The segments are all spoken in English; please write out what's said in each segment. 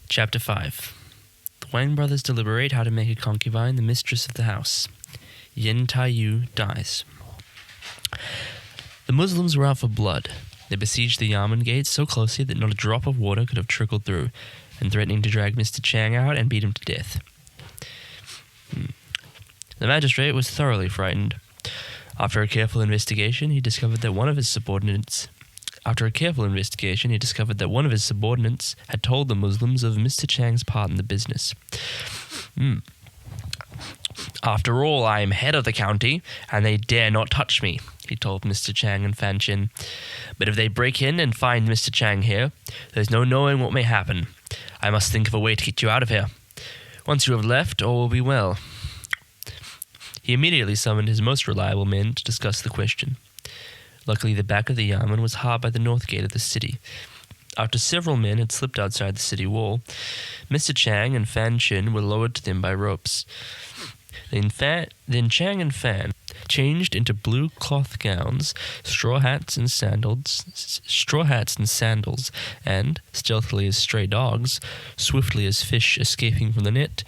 Chapter 5. The Wang brothers deliberate how to make a concubine the mistress of the house. Yin Tai-yu dies. The Muslims were out for blood. They besieged the Yamen gate so closely that not a drop of water could have trickled through, and threatening to drag Mr. Chang out and beat him to death. The magistrate was thoroughly frightened. After a careful investigation, he discovered that one of his subordinates had told the Muslims of Mr. Chang's part in the business. After all, I am head of the county, and they dare not touch me, he told Mr. Chang and Fan Chin. But if they break in and find Mr. Chang here, there's no knowing what may happen. I must think of a way to get you out of here. Once you have left, all will be well. He immediately summoned his most reliable men to discuss the question. Luckily, the back of the Yamen was hard by the north gate of the city. After several men had slipped outside the city wall, Mr. Chang and Fan Chin were lowered to them by ropes. Then Chang and Fan changed into blue cloth gowns, straw hats and sandals, and, stealthily as stray dogs, swiftly as fish escaping from the net,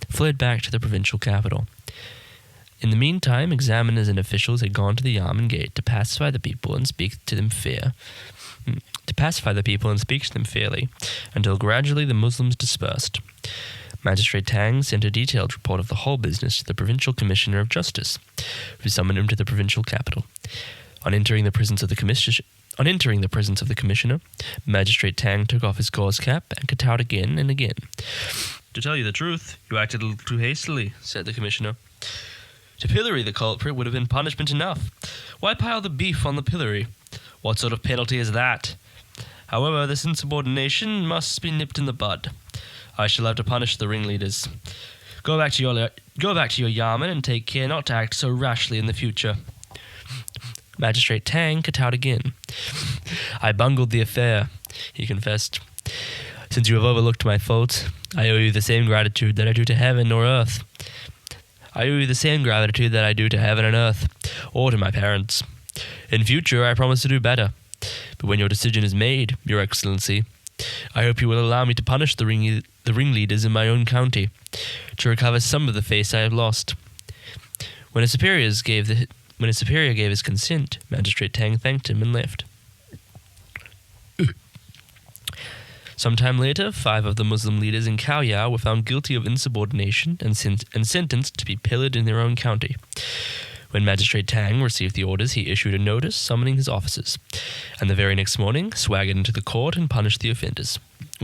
fled back to the provincial capital. In the meantime, examiners and officials had gone to the Yamen gate to pacify the people and speak to them fairly, until gradually the Muslims dispersed. Magistrate Tang sent a detailed report of the whole business to the Provincial Commissioner of Justice, who summoned him to the provincial capital. On entering the presence of the commissioner, Magistrate Tang took off his gauze cap and kowtowed again and again. "To tell you the truth, you acted a little too hastily," said the commissioner. "To pillory the culprit would have been punishment enough. Why pile the beef on the pillory? What sort of penalty is that? However, this insubordination must be nipped in the bud. I shall have to punish the ringleaders. Go back to your Yamen and take care not to act so rashly in the future." Magistrate Tang kowtowed again. "I bungled the affair," he confessed. "Since you have overlooked my fault, I owe you the same gratitude that I do to heaven and earth, or to my parents. In future, I promise to do better. But when your decision is made, Your Excellency, I hope you will allow me to punish the ringleaders in my own county, to recover some of the face I have lost." When his superior gave his consent, Magistrate Tang thanked him and left. Sometime later, 5 of the Muslim leaders in Kaoyao were found guilty of insubordination and sentenced to be pillared in their own county. When Magistrate Tang received the orders, he issued a notice summoning his officers, and the very next morning swaggered into the court and punished the offenders.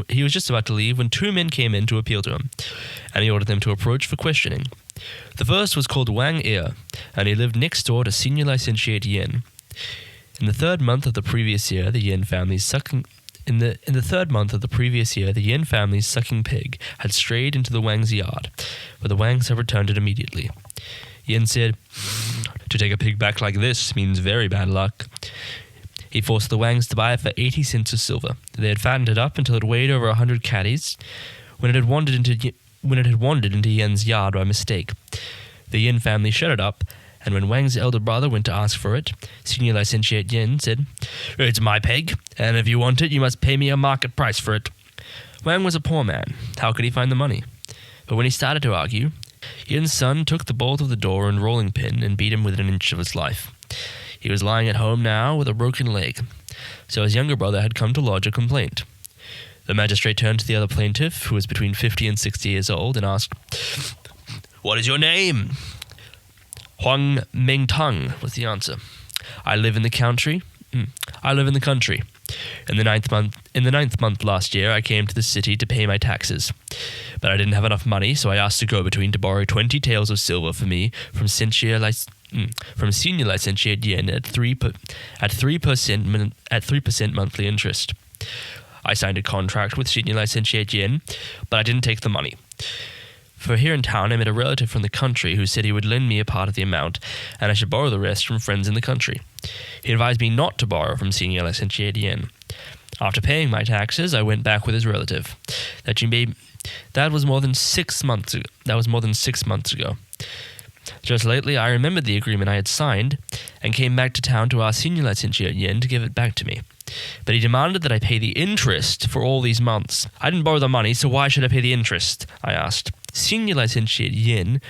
He was just about to leave when 2 men came in to appeal to him, and he ordered them to approach for questioning. The first was called Wang Er, and he lived next door to Senior Licentiate Yin. In the third month of the previous year, the Yin family's sucking pig had strayed into the Wang's yard, but the Wangs have returned it immediately. Yin said, "To take a pig back like this means very bad luck." He forced the Wangs to buy it for 80 cents of silver. They had fattened it up until it weighed over 100 caddies when it had wandered into Yin's yard by mistake. The Yin family shut it up, and when Wang's elder brother went to ask for it, Senior Licentiate Yin said, "It's my pig, and if you want it, you must pay me a market price for it." Wang was a poor man. How could he find the money? But when he started to argue, Yin's son took the bolt of the door and rolling pin and beat him within an inch of his life. He was lying at home now with a broken leg, so his younger brother had come to lodge a complaint. The magistrate turned to the other plaintiff, who was between 50 and 60 years old, and asked, "What is your name?" "Huang Mengtang," was the answer. I live in the country. In the ninth month last year, I came to the city to pay my taxes. But I didn't have enough money, so I asked a go-between to borrow 20 taels of silver for me from Senior Licentiate Yin at 3% monthly interest. I signed a contract with Senior Licentiate Yin, but I didn't take the money. For here in town, I met a relative from the country who said he would lend me a part of the amount, and I should borrow the rest from friends in the country. He advised me not to borrow from Senior Licentiate Yin. After paying my taxes, I went back with his relative. That was more than 6 months ago. Just lately, I remembered the agreement I had signed and came back to town to ask Senior Licentiate Yin to give it back to me. But he demanded that I pay the interest for all these months. I didn't borrow the money, so why should I pay the interest? I asked. Senior Licentiate Yin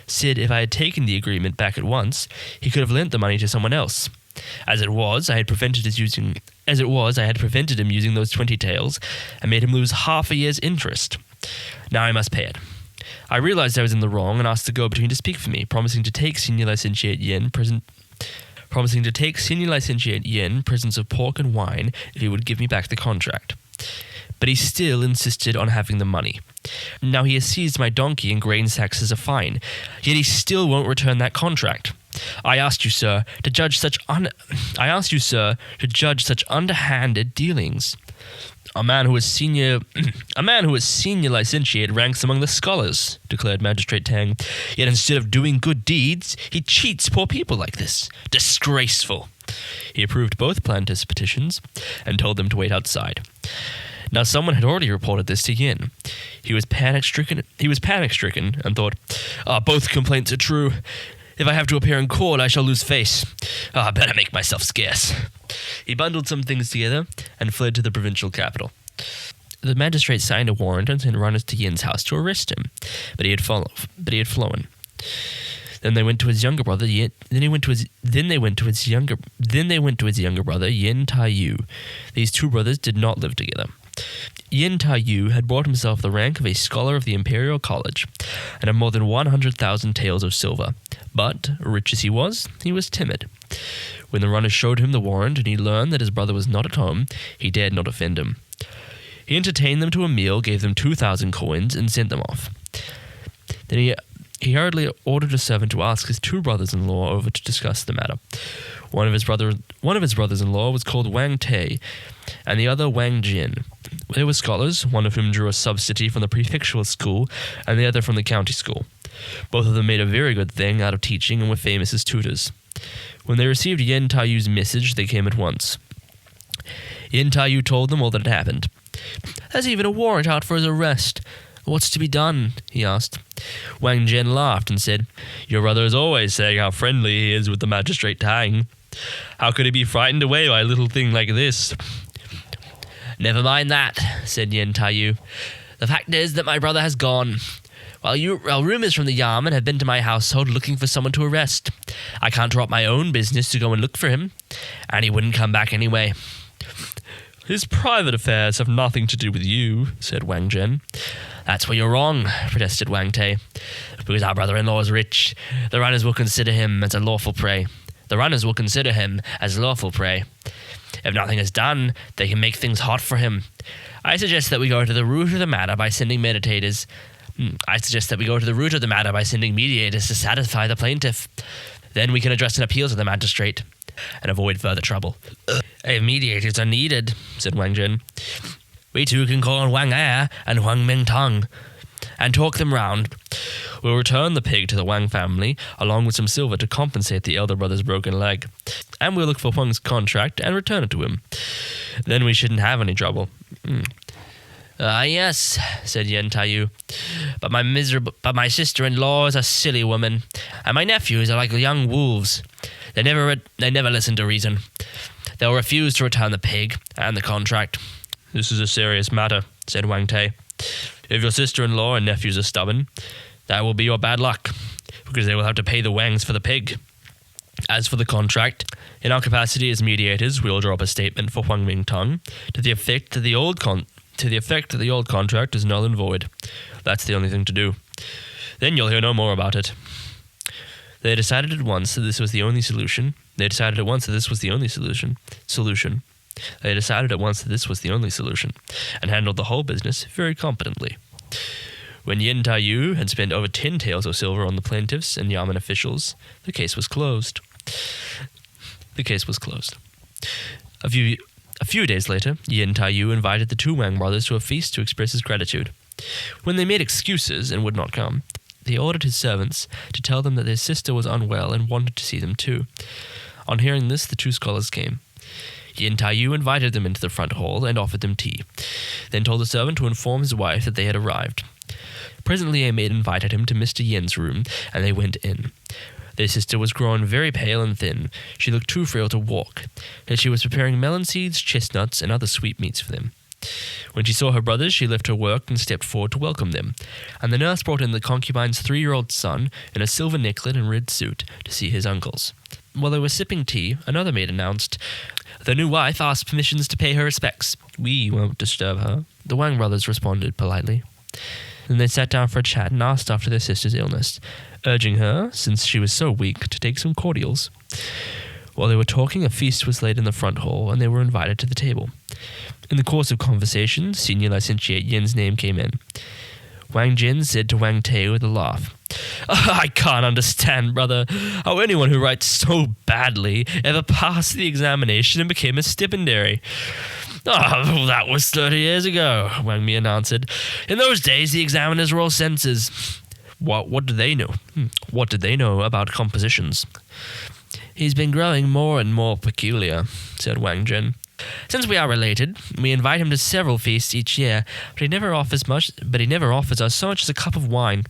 said if I had taken the agreement back at once, he could have lent the money to someone else. As it was, I had prevented him using those 20 taels and made him lose half a year's interest. Now I must pay it. I realized I was in the wrong and asked the go-between to speak for me, promising to take Senior Licentiate Yin presents of pork and wine if he would give me back the contract. But he still insisted on having the money. Now he has seized my donkey and grain sacks as a fine, yet he still won't return that contract. I asked you, sir, to judge such underhanded dealings. A man who is senior licentiate ranks among the scholars, declared Magistrate Tang. Yet instead of doing good deeds, he cheats poor people like this. Disgraceful. He approved both plaintiffs' petitions and told them to wait outside. Now someone had already reported this to Yin. He was panic-stricken and thought, both complaints are true. If I have to appear in court, I shall lose face. I better make myself scarce. He bundled some things together and fled to the provincial capital. The magistrate signed a warrant and sent runners to Yin's house to arrest him, but he had flown. Then they went to his younger brother Yin. Then they went to his younger brother Yin Taiyu. These two brothers did not live together. Yin Taiyu had bought himself the rank of a scholar of the Imperial College and had more than 100,000 taels of silver. But, rich as he was timid. When the runners showed him the warrant and he learned that his brother was not at home, he dared not offend him. He entertained them to a meal, gave them 2,000 coins, and sent them off. Then he hurriedly ordered a servant to ask his two brothers-in-law over to discuss the matter. One of his brothers-in-law was called Wang Te, and the other Wang Jin. They were scholars, one of whom drew a subsidy from the prefectural school, and the other from the county school. Both of them made a very good thing out of teaching and were famous as tutors. When they received Yin Taiyu's message, they came at once. Yin Taiyu told them all that had happened. There's even a warrant out for his arrest. What's to be done? He asked. Wang Jin laughed and said, Your brother is always saying how friendly he is with the Magistrate Tang. How could he be frightened away by a little thing like this? Never mind that, said Yin Taiyu. The fact is that my brother has gone. While rumors from the Yarman have been to my household looking for someone to arrest. I can't drop my own business to go and look for him, and he wouldn't come back anyway. His private affairs have nothing to do with you, said Wang Jin. That's where you're wrong, protested Wang Te. Because our brother-in-law is rich, the runners will consider him as lawful prey. If nothing is done, they can make things hot for him. I suggest that we go to the root of the matter by sending mediators to satisfy the plaintiff. Then we can address an appeal to the magistrate and avoid further trouble. If mediators are needed, said Wang Jin, we too can call on Wang Er and Huang Mingtong and talk them round. We'll return the pig to the Wang family, along with some silver to compensate the elder brother's broken leg. And we'll look for Huang's contract and return it to him. Then we shouldn't have any trouble. Yes, said Yin Taiyu. But my sister-in-law is a silly woman, and my nephews are like young wolves. They never listen to reason. They'll refuse to return the pig and the contract. This is a serious matter, said Wang Te. If your sister-in-law and nephews are stubborn, that will be your bad luck, because they will have to pay the Wangs for the pig. As for the contract, in our capacity as mediators, we will draw up a statement for Huang Mingtong to the effect that the old contract is null and void. That's the only thing to do. Then you'll hear no more about it. They decided at once that this was the only solution. They decided at once that this was the only solution, and handled the whole business very competently. When Yin Taiyu had spent over 10 taels of silver on the plaintiffs and Yamen officials, the case was closed. A few days later, Yin Taiyu invited the two Wang brothers to a feast to express his gratitude. When they made excuses and would not come, he ordered his servants to tell them that their sister was unwell and wanted to see them too. On hearing this, the two scholars came. Yin Taiyu invited them into the front hall and offered them tea, then told the servant to inform his wife that they had arrived. Presently a maid invited him to Mr. Yin's room, and they went in. Their sister was grown very pale and thin. She looked too frail to walk, yet she was preparing melon seeds, chestnuts, and other sweetmeats for them. When she saw her brothers, she left her work and stepped forward to welcome them, and the nurse brought in the concubine's 3-year-old son in a silver necklet and red suit to see his uncles. While they were sipping tea, another maid announced, "The new wife asked permissions to pay her respects. We won't disturb her." The Wang brothers responded politely. Then they sat down for a chat and asked after their sister's illness, urging her, since she was so weak, to take some cordials. While they were talking, a feast was laid in the front hall, and they were invited to the table. In the course of conversation, Senior Licentiate Yin's name came in. Wang Jin said to Wang Te with a laugh, "I can't understand, brother, how anyone who writes so badly ever passed the examination and became a stipendiary." "Oh, that was 30 years ago," Wang Mian answered. "In those days, the examiners were all censors." What did they know? What did they know about compositions? "He's been growing more and more peculiar," said Wang Jin. "Since we are related, we invite him to several feasts each year, but he never offers us so much as a cup of wine.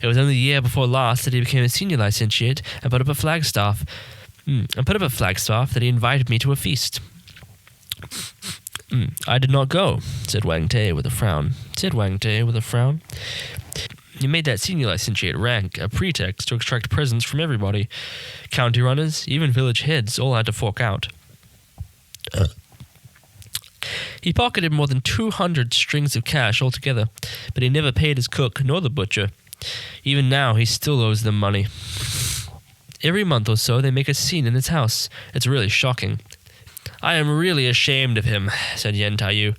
It was only the year before last that he became a senior licentiate and put up a flagstaff that he invited me to a feast." "I did not go," said Wang Te with a frown. "You made that senior licentiate rank a pretext to extract presents from everybody. County runners, even village heads, all had to fork out. He pocketed more than 200 strings of cash altogether, but he never paid his cook nor the butcher. Even now, he still owes them money. Every month or so, they make a scene in his house. It's really shocking." "I am really ashamed of him," said Yen Taiyu.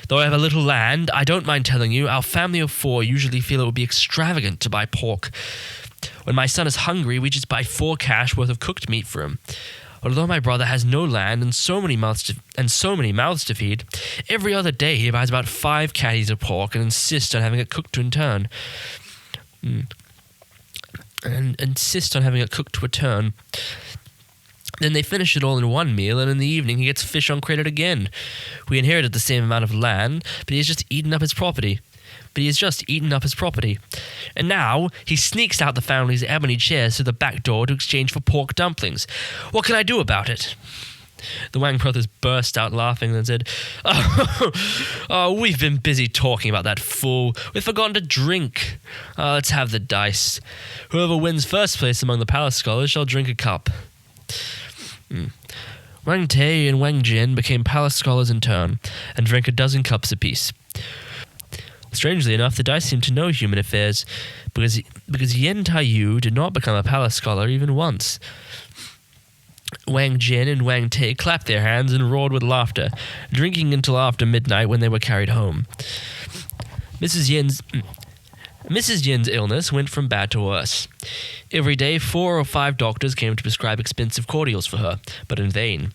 "Though I have a little land, I don't mind telling you, our family of 4 usually feel it would be extravagant to buy pork. When my son is hungry, we just buy 4 cash worth of cooked meat for him. Although my brother has no land and so many mouths to feed, every other day he buys about 5 catties of pork and insists on having it cooked in turn. Then they finish it all in one meal, and in the evening he gets fish on credit again. We inherited the same amount of land, but he has just eaten up his property. And now he sneaks out the family's ebony chairs through the back door to exchange for pork dumplings. What can I do about it?" The Wang brothers burst out laughing and said, Oh, we've been busy talking about that fool. We've forgotten to drink. Let's have the dice. Whoever wins first place among the palace scholars shall drink a cup." Wang Te and Wang Jin became palace scholars in turn and drank a dozen cups apiece. Strangely enough, the dice seemed to know human affairs, because Yen Taiyu did not become a palace scholar even once. Wang Jin and Wang Te clapped their hands and roared with laughter, drinking until after midnight when they were carried home. Mrs. Yin's illness went from bad to worse. Every day 4 or 5 doctors came to prescribe expensive cordials for her, but in vain.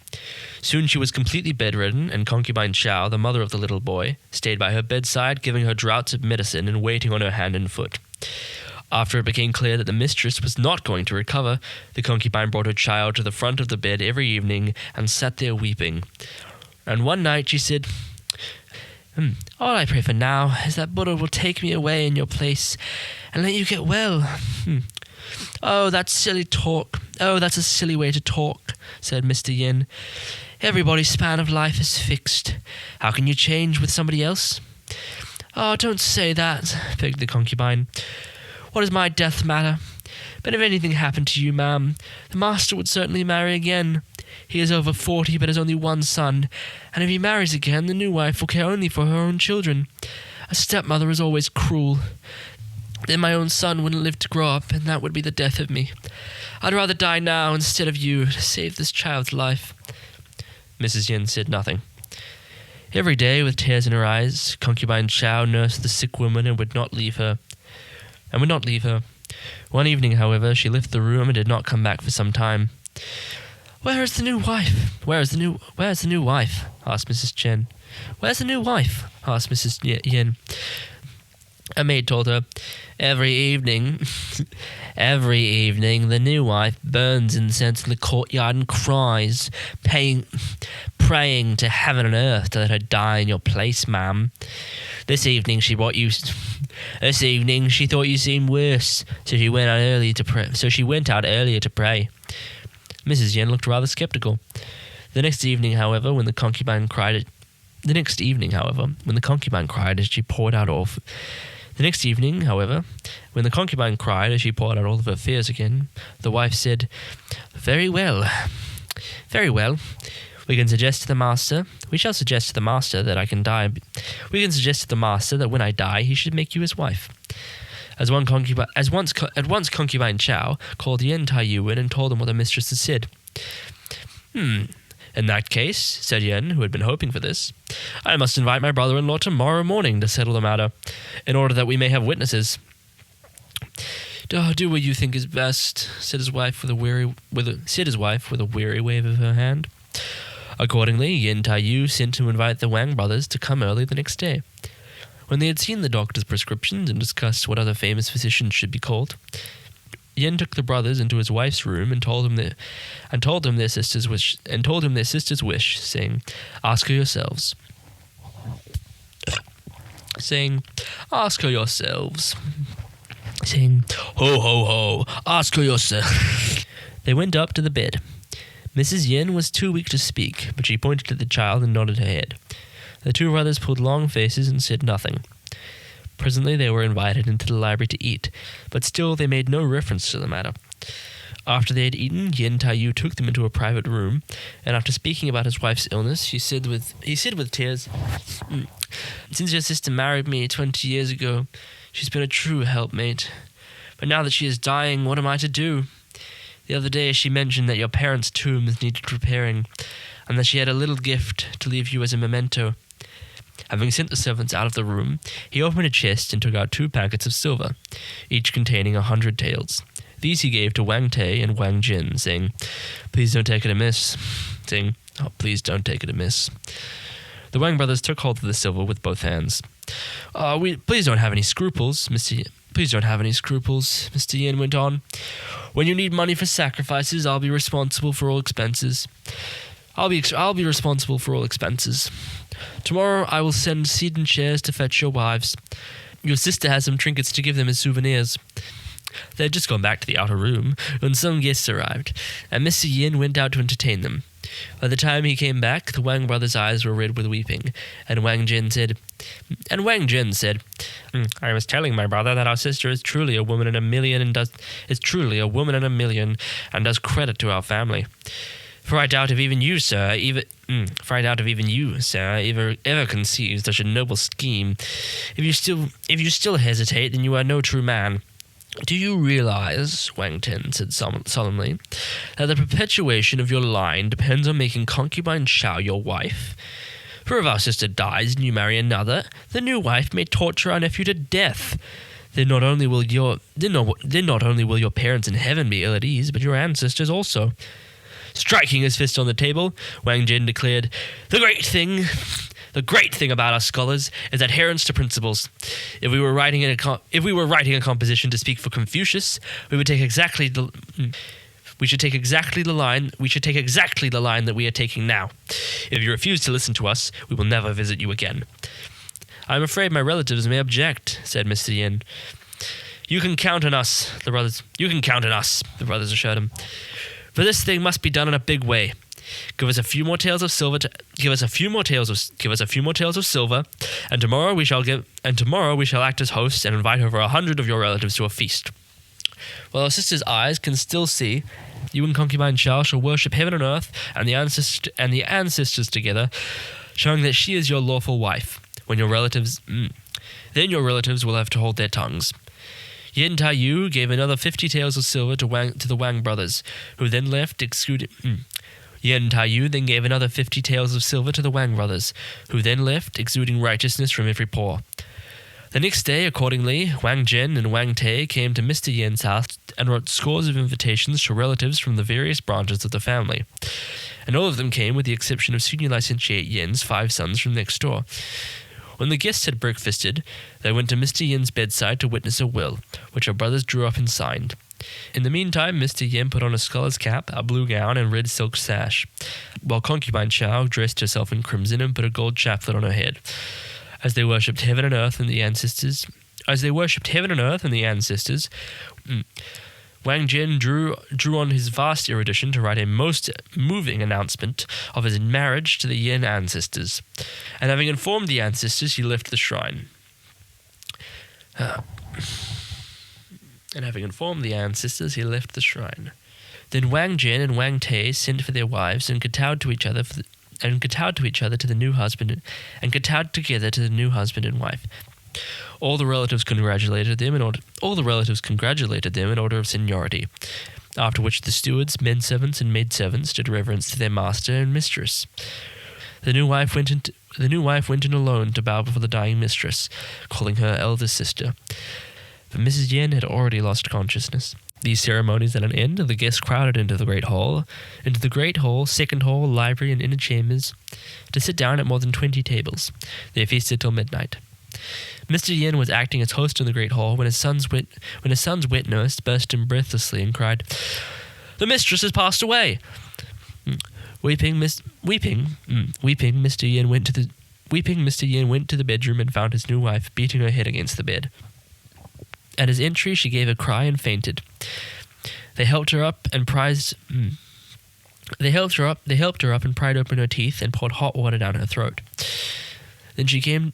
Soon she was completely bedridden, and concubine Xiao, the mother of the little boy, stayed by her bedside, giving her draughts of medicine and waiting on her hand and foot. After it became clear that the mistress was not going to recover, the concubine brought her child to the front of the bed every evening and sat there weeping. And one night she said, "All I pray for now is that Buddha will take me away in your place and let you get well." "Oh, that's silly talk. Oh, that's a silly way to talk," said Mr. Yin. "Everybody's span of life is fixed. How can you change with somebody else?" "Oh, don't say that," begged the concubine. "What does my death matter? But if anything happened to you, ma'am, the master would certainly marry again. He is over 40, but has only 1 son, and if he marries again, the new wife will care only for her own children. A stepmother is always cruel. Then my own son wouldn't live to grow up, and that would be the death of me. I'd rather die now instead of you to save this child's life." Mrs. Yin said nothing. Every day, with tears in her eyes, concubine Xiao nursed the sick woman and would not leave her. One evening, however, she left the room and did not come back for some time. "Where is the new wife? Where's the new wife?" asked Mrs. Chen. "Where's the new wife?" asked Mrs. Yin. A maid told her, every evening, the new wife burns incense in the courtyard and cries, praying to heaven and earth to let her die in your place, ma'am. This evening she thought you seemed worse, so she went out earlier to pray. Mrs. Yen looked rather skeptical. The next evening, however, when the concubine cried as she poured out all of her fears again, the wife said, Very well. We shall suggest to the master that when I die he should make you his wife. At once concubine Chow called Yen Taiyu in and told him what her mistress had said. In that case, said Yen, who had been hoping for this, I must invite my brother-in-law tomorrow morning to settle the matter, in order that we may have witnesses. Do what you think is best, said his wife with a weary wave of her hand. Accordingly, Yen Taiyu sent to invite the Wang brothers to come early the next day. When they had seen the doctor's prescriptions and discussed what other famous physicians should be called, Yen took the brothers into his wife's room and told them their sister's wish, saying, "Ask her yourselves." Saying, "Ask her yourselves." Saying, "Ho, ho, ho, ask her yourself." They went up to the bed. Mrs. Yen was too weak to speak, but she pointed to the child and nodded her head. The two brothers pulled long faces and said nothing. Presently they were invited into the library to eat, but still they made no reference to the matter. After they had eaten, Yen Taiyu took them into a private room, and after speaking about his wife's illness, he said with tears, "Since your sister married me 20 years ago, she's been a true helpmate. But now that she is dying, what am I to do? The other day she mentioned that your parents' tombs needed repairing, and that she had a little gift to leave you as a memento." Having sent the servants out of the room, he opened a chest and took out 2 packets of silver, each containing 100 taels. These he gave to Wang Te and Wang Jin, saying, "Please don't take it amiss." Please don't take it amiss. The Wang brothers took hold of the silver with both hands. Please don't have any scruples, Mr. Yen went on. "When you need money for sacrifices, I'll be responsible for all expenses. Tomorrow I will send sedan chairs to fetch your wives. Your sister has some trinkets to give them as souvenirs." They had just gone back to the outer room when some guests arrived, and Mr. Yin went out to entertain them. By the time he came back, the Wang brothers' eyes were red with weeping, and Wang Jin said, "I was telling my brother that our sister is truly a woman in a million and does credit to our family. For I doubt if even you, sir, ever conceived such a noble scheme. If you still hesitate, then you are no true man. Do you realize," Wang Ten said solemnly, "that the perpetuation of your line depends on making concubine Chow your wife? For if our sister dies and you marry another, the new wife may torture our nephew to death. Then not only will your parents in heaven be ill at ease, but your ancestors also." Striking his fist on the table, Wang Jin declared, The great thing about us scholars is adherence to principles. If we were writing a composition to speak for Confucius, we should take exactly the line that we are taking now. If you refuse to listen to us, we will never visit you again." "I am afraid my relatives may object," said Mr. Yin. You can count on us, the brothers assured him. "For this thing must be done in a big way. Give us a few more taels of silver, and tomorrow we shall act as hosts and invite over 100 of your relatives to a feast. While our sister's eyes can still see, you and concubine Chow shall worship heaven and earth and the ancestors together, showing that she is your lawful wife. Then your relatives will have to hold their tongues." Yen Taiyu gave another 50 taels of silver to the Wang brothers, who then left exuding righteousness from every pore. The next day, accordingly, Wang Jin and Wang Te came to Mr. Yen's house and wrote scores of invitations to relatives from the various branches of the family. And all of them came with the exception of Senior Licentiate Yen's 5 sons from next door. When the guests had breakfasted, they went to Mr. Yin's bedside to witness a will, which her brothers drew up and signed. In the meantime, Mr. Yin put on a scholar's cap, a blue gown, and red silk sash, while concubine Chow dressed herself in crimson and put a gold chaplet on her head. As they worshipped heaven and earth and the ancestors, Wang Jin drew on his vast erudition to write a most moving announcement of his marriage to the Yin ancestors, and having informed the ancestors, he left the shrine. Then Wang Jin and Wang Te sent for their wives and kowtowed to each other to the new husband and wife. All the relatives congratulated them in order of seniority. After which the stewards, men servants, and maid servants did reverence to their master and mistress. The new wife went in alone to bow before the dying mistress, calling her eldest sister. But Mrs. Yen had already lost consciousness. These ceremonies at an end, the guests crowded into the great hall, second hall, library, and inner chambers, to sit down at more than 20 tables. They feasted till midnight. Mr. Yin was acting as host in the great hall when his son's wet nurse burst in breathlessly and cried, "The mistress has passed away!" Weeping, Mr. Yin went to the bedroom and found his new wife beating her head against the bed. At his entry, she gave a cry and fainted. They helped her up and pried open her teeth and poured hot water down her throat. Then she came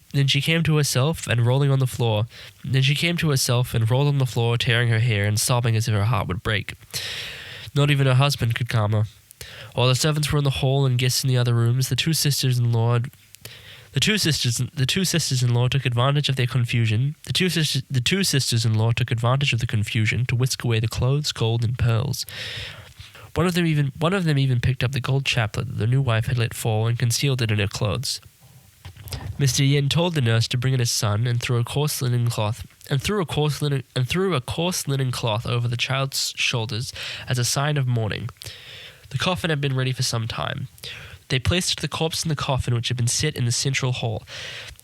to herself and rolled on the floor, tearing her hair and sobbing as if her heart would break. Not even her husband could calm her. While the servants were in the hall and guests in the other rooms, the two sisters-in-law took advantage of their confusion. The two sisters-in-law took advantage of the confusion to whisk away the clothes, gold, and pearls. One of them even picked up the gold chaplet that the new wife had let fall and concealed it in her clothes. Mr. Yin told the nurse to bring in his son and threw a coarse linen cloth over the child's shoulders as a sign of mourning. The coffin had been ready for some time. They placed the corpse in the coffin which had been set in the central hall.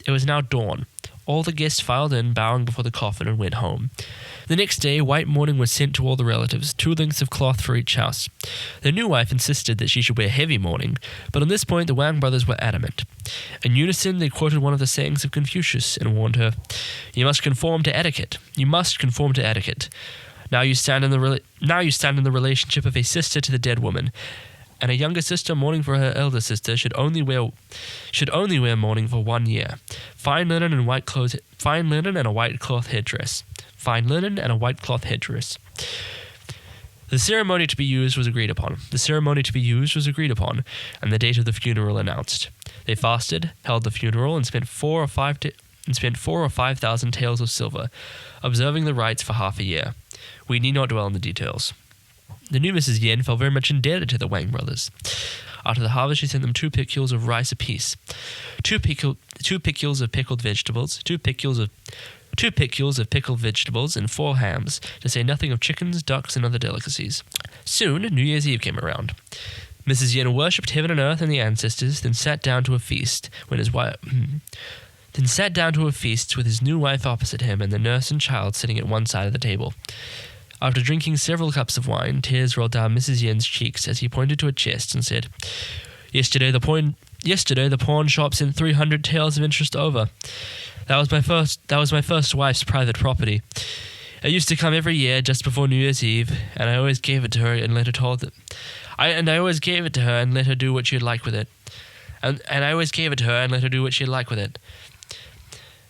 It was now dawn. All the guests filed in, bowing before the coffin, and went home. The next day, white mourning was sent to all the relatives, 2 lengths of cloth for each house. The new wife insisted that she should wear heavy mourning, but on this point the Wang brothers were adamant. In unison, they quoted one of the sayings of Confucius and warned her, "You must conform to etiquette. You must conform to etiquette. Now you stand in the relationship of a sister to the dead woman, and a younger sister mourning for her elder sister should only wear mourning for 1 year. Fine linen and a white cloth headdress. The ceremony to be used was agreed upon, and the date of the funeral announced. They fasted, held the funeral, and spent 4 or 5,000 taels of silver, observing the rites for half a year. We need not dwell on the details. The new Mrs. Yen felt very much indebted to the Wang brothers. After the harvest, she sent them 2 piculs of rice apiece, 2 piculs of pickled vegetables, 2 piculs of pickled vegetables, and 4 hams, to say nothing of chickens, ducks, and other delicacies. Soon, New Year's Eve came around. Mrs. Yen worshipped heaven and earth and the ancestors, then sat down to a feast with his new wife opposite him and the nurse and child sitting at one side of the table. After drinking several cups of wine, tears rolled down Mrs. Yen's cheeks as he pointed to a chest and said, Yesterday the pawn shop sent 300 taels of interest over. That was my first wife's private property. It used to come every year just before New Year's Eve, and I always gave it to her and let her do what she'd like with it.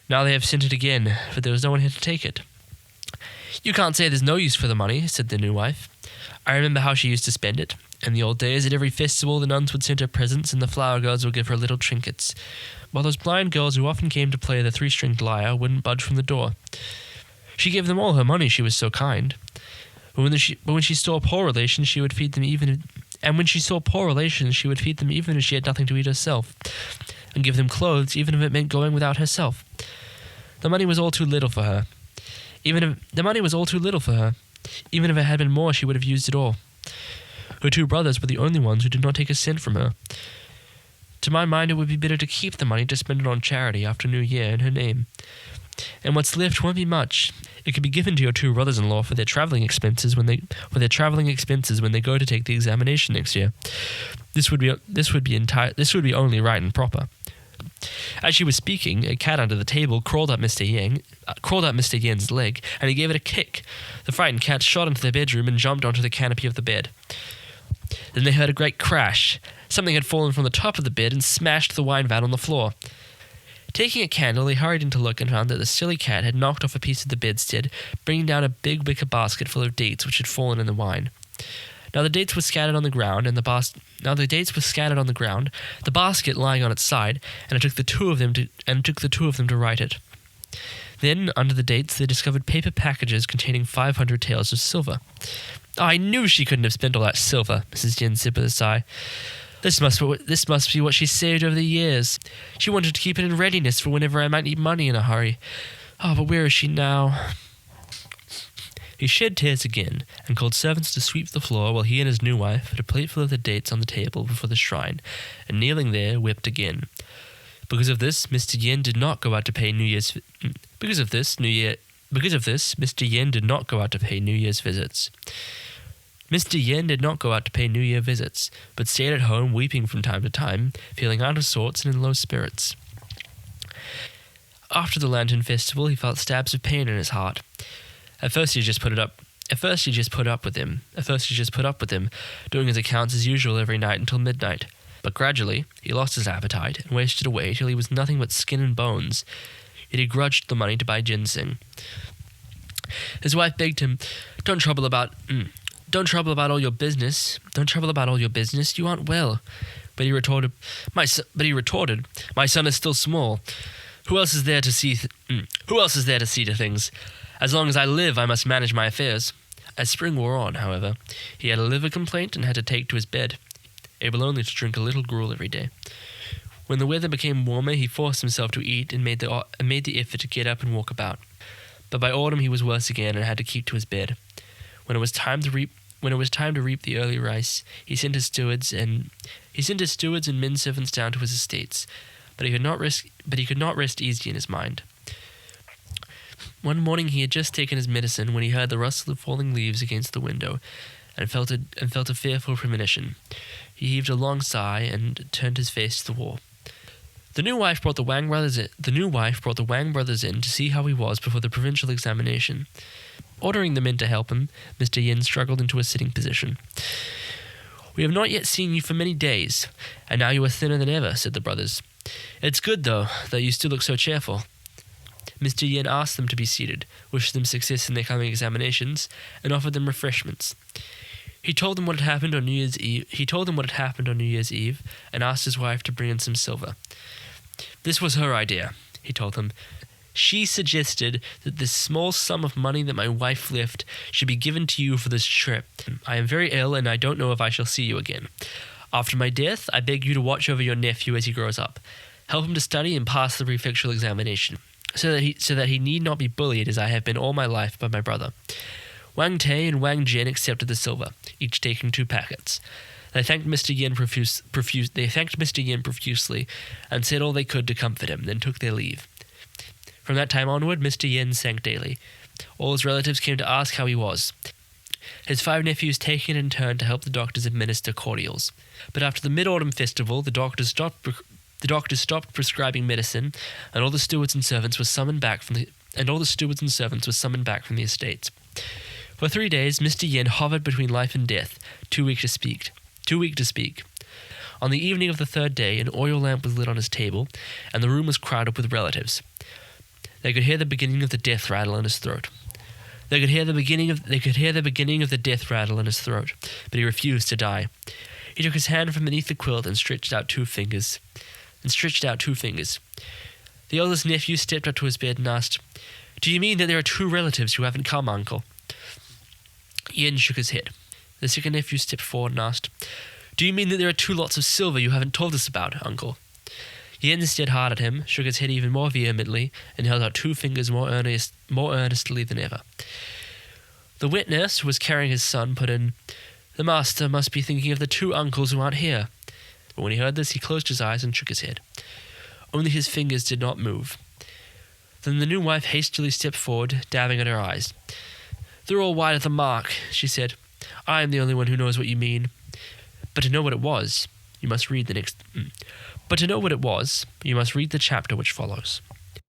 Now they have sent it again, but there was no one here to take it. You can't say there's no use for the money, said the new wife. I remember how she used to spend it. In the old days, at every festival, the nuns would send her presents and the flower girls would give her little trinkets, while those blind girls who often came to play the 3-stringed lyre wouldn't budge from the door. She gave them all her money, she was so kind. But when she saw poor relations, she would feed them even if she had nothing to eat herself, and give them clothes even if it meant going without herself. The money was all too little for her. Even if it had been more, she would have used it all. Her 2 brothers were the only ones who did not take a cent from her. To my mind, it would be better to keep the money to spend it on charity after New Year in her name. And what's left won't be much. It could be given to your two brothers-in-law for their traveling expenses when they go to take the examination next year. This would be only right and proper." As she was speaking, a cat under the table crawled up Mr. Yen's leg, and he gave it a kick. The frightened cat shot into the bedroom and jumped onto the canopy of the bed. Then they heard a great crash. Something had fallen from the top of the bed and smashed the wine vat on the floor. Taking a candle, they hurried in to look and found that the silly cat had knocked off a piece of the bedstead, bringing down a big wicker basket full of dates which had fallen in the wine. Now the dates were scattered on the ground, the basket lying on its side, and it took the two of them to right it. Then, under the dates, they discovered paper packages containing 500 taels of silver. "I knew she couldn't have spent all that silver," Mrs. Yen said with a sigh. This must be what she saved over the years. She wanted to keep it in readiness for whenever I might need money in a hurry. Oh, but where is she now?" He shed tears again, and called servants to sweep the floor while he and his new wife put a plateful of the dates on the table before the shrine, and kneeling there, wept again. Because of this, Mr. Yen did not go out to pay New Year's visits. Mr. Yen did not go out to pay New Year visits, but stayed at home weeping from time to time, feeling out of sorts and in low spirits. After the Lantern Festival, he felt stabs of pain in his heart. At first he just put up with them, doing his accounts as usual every night until midnight. But gradually he lost his appetite and wasted away till he was nothing but skin and bones. Yet he grudged the money to buy ginseng. His wife begged him, Don't trouble about all your business. You aren't well." But he retorted, "My son is still small. Who else is there to see to things? As long as I live, I must manage my affairs." As spring wore on, however, he had a liver complaint and had to take to his bed, able only to drink a little gruel every day. When the weather became warmer, he forced himself to eat and made the effort to get up and walk about. But by autumn he was worse again and had to keep to his bed. When it was time to reap the early rice, he sent his stewards and men servants down to his estates, but he could not rest easy in his mind. One morning he had just taken his medicine when he heard the rustle of falling leaves against the window, and felt a fearful premonition. He heaved a long sigh and turned his face to the wall. The new wife brought the Wang brothers in to see how he was before the provincial examination. Ordering the men to help him, Mr. Yen struggled into a sitting position. "We have not yet seen you for many days, and now you are thinner than ever," said the brothers. "It's good, though, that you still look so cheerful." Mr. Yen asked them to be seated, wished them success in their coming examinations, and offered them refreshments. He told them what had happened on New Year's Eve, and asked his wife to bring in some silver. This was her idea, he told them. She suggested that this small sum of money that my wife left should be given to you for this trip. I am very ill, and I don't know if I shall see you again. After my death, I beg you to watch over your nephew as he grows up. Help him to study and pass the prefectural examination, so that he need not be bullied as I have been all my life by my brother. Wang Te and Wang Jin accepted the silver, each taking 2 packets. They thanked Mr. Yen profusely and said all they could to comfort him, then took their leave. From that time onward, Mr. Yen sank daily. All his relatives came to ask how he was. His 5 nephews taking it in turn to help the doctors administer cordials. But after the Mid-Autumn Festival, the doctors stopped prescribing medicine, and all the stewards and servants were summoned back from the estates. For 3 days, Mr. Yen hovered between life and death, too weak to speak. On the evening of the 3rd day, an oil lamp was lit on his table, and the room was crowded with relatives. They could hear the beginning of the death rattle in his throat. But he refused to die. He took his hand from beneath the quilt and stretched out two fingers. The eldest nephew stepped up to his bed and asked, "Do you mean that there are 2 relatives who haven't come, uncle?" Yen shook his head. The second nephew stepped forward and asked, "Do you mean that there are 2 lots of silver you haven't told us about, uncle?" Yen stared hard at him, shook his head even more vehemently, and held out 2 fingers more earnestly than ever. The wet nurse, who was carrying his son, put in, "The master must be thinking of the 2 uncles who aren't here." But when he heard this, he closed his eyes and shook his head. Only his fingers did not move. Then the new wife hastily stepped forward, dabbing at her eyes. "They're all wide of the mark," she said. "I am the only one who knows what you mean. But to know what it was, you must read the chapter which follows."